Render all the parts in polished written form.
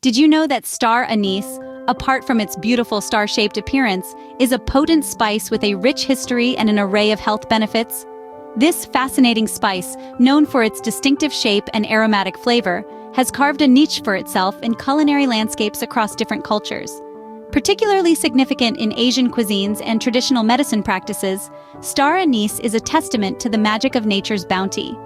Did you know that star anise, apart from its beautiful star-shaped appearance, is a potent spice with a rich history and an array of health benefits? This fascinating spice, known for its distinctive shape and aromatic flavor, has carved a niche for itself in culinary landscapes across different cultures. Particularly significant in Asian cuisines and traditional medicine practices, star anise is a testament to the magic of nature's bounty.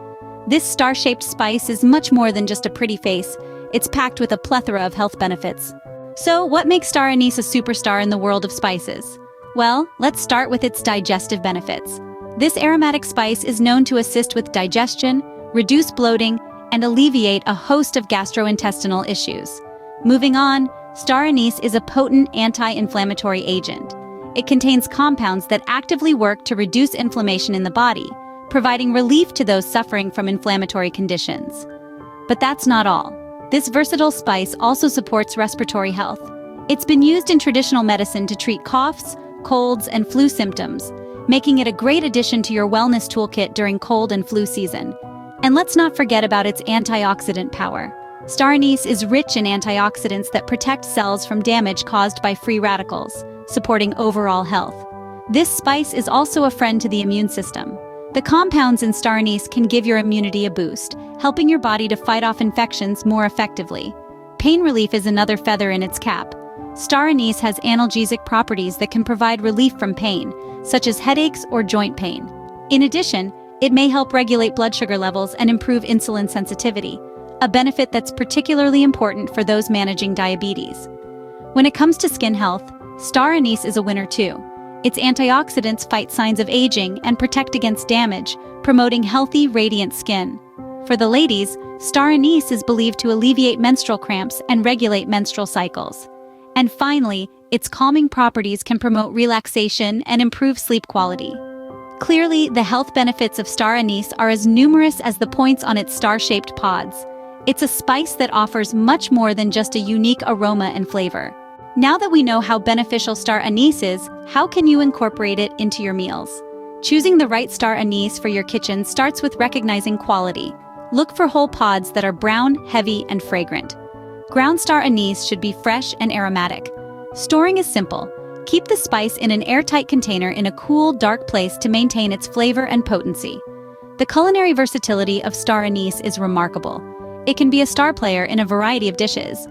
This star-shaped spice is much more than just a pretty face. It's packed with a plethora of health benefits. So, what makes star anise a superstar in the world of spices? Well, let's start with its digestive benefits. This aromatic spice is known to assist with digestion, reduce bloating, and alleviate a host of gastrointestinal issues. Moving on, star anise is a potent anti-inflammatory agent. It contains compounds that actively work to reduce inflammation in the body, providing relief to those suffering from inflammatory conditions. But that's not all. This versatile spice also supports respiratory health. It's been used in traditional medicine to treat coughs, colds, and flu symptoms, making it a great addition to your wellness toolkit during cold and flu season. And let's not forget about its antioxidant power. Star anise is rich in antioxidants that protect cells from damage caused by free radicals, supporting overall health. This spice is also a friend to the immune system. The compounds in star anise can give your immunity a boost, helping your body to fight off infections more effectively. Pain relief is another feather in its cap. Star anise has analgesic properties that can provide relief from pain, such as headaches or joint pain. In addition, it may help regulate blood sugar levels and improve insulin sensitivity, a benefit that's particularly important for those managing diabetes. When it comes to skin health, star anise is a winner too. Its antioxidants fight signs of aging and protect against damage, promoting healthy, radiant skin. For the ladies, star anise is believed to alleviate menstrual cramps and regulate menstrual cycles. And finally, its calming properties can promote relaxation and improve sleep quality. Clearly, the health benefits of star anise are as numerous as the points on its star-shaped pods. It's a spice that offers much more than just a unique aroma and flavor. Now that we know how beneficial star anise is, how can you incorporate it into your meals? Choosing the right star anise for your kitchen starts with recognizing quality. Look for whole pods that are brown, heavy, and fragrant. Ground star anise should be fresh and aromatic. Storing is simple. Keep the spice in an airtight container in a cool, dark place to maintain its flavor and potency. The culinary versatility of star anise is remarkable. It can be a star player in a variety of dishes.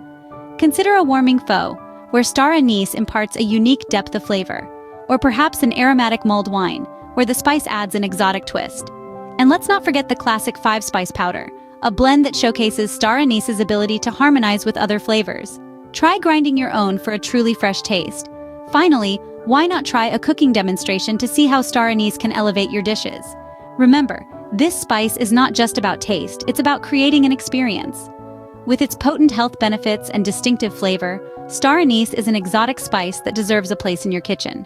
Consider a warming foe, where star anise imparts a unique depth of flavor, or perhaps an aromatic mulled wine, where the spice adds an exotic twist. And let's not forget the classic 5-spice powder, a blend that showcases star anise's ability to harmonize with other flavors. Try grinding your own for a truly fresh taste. Finally, why not try a cooking demonstration to see how star anise can elevate your dishes? Remember, this spice is not just about taste, it's about creating an experience. With its potent health benefits and distinctive flavor, star anise is an exotic spice that deserves a place in your kitchen.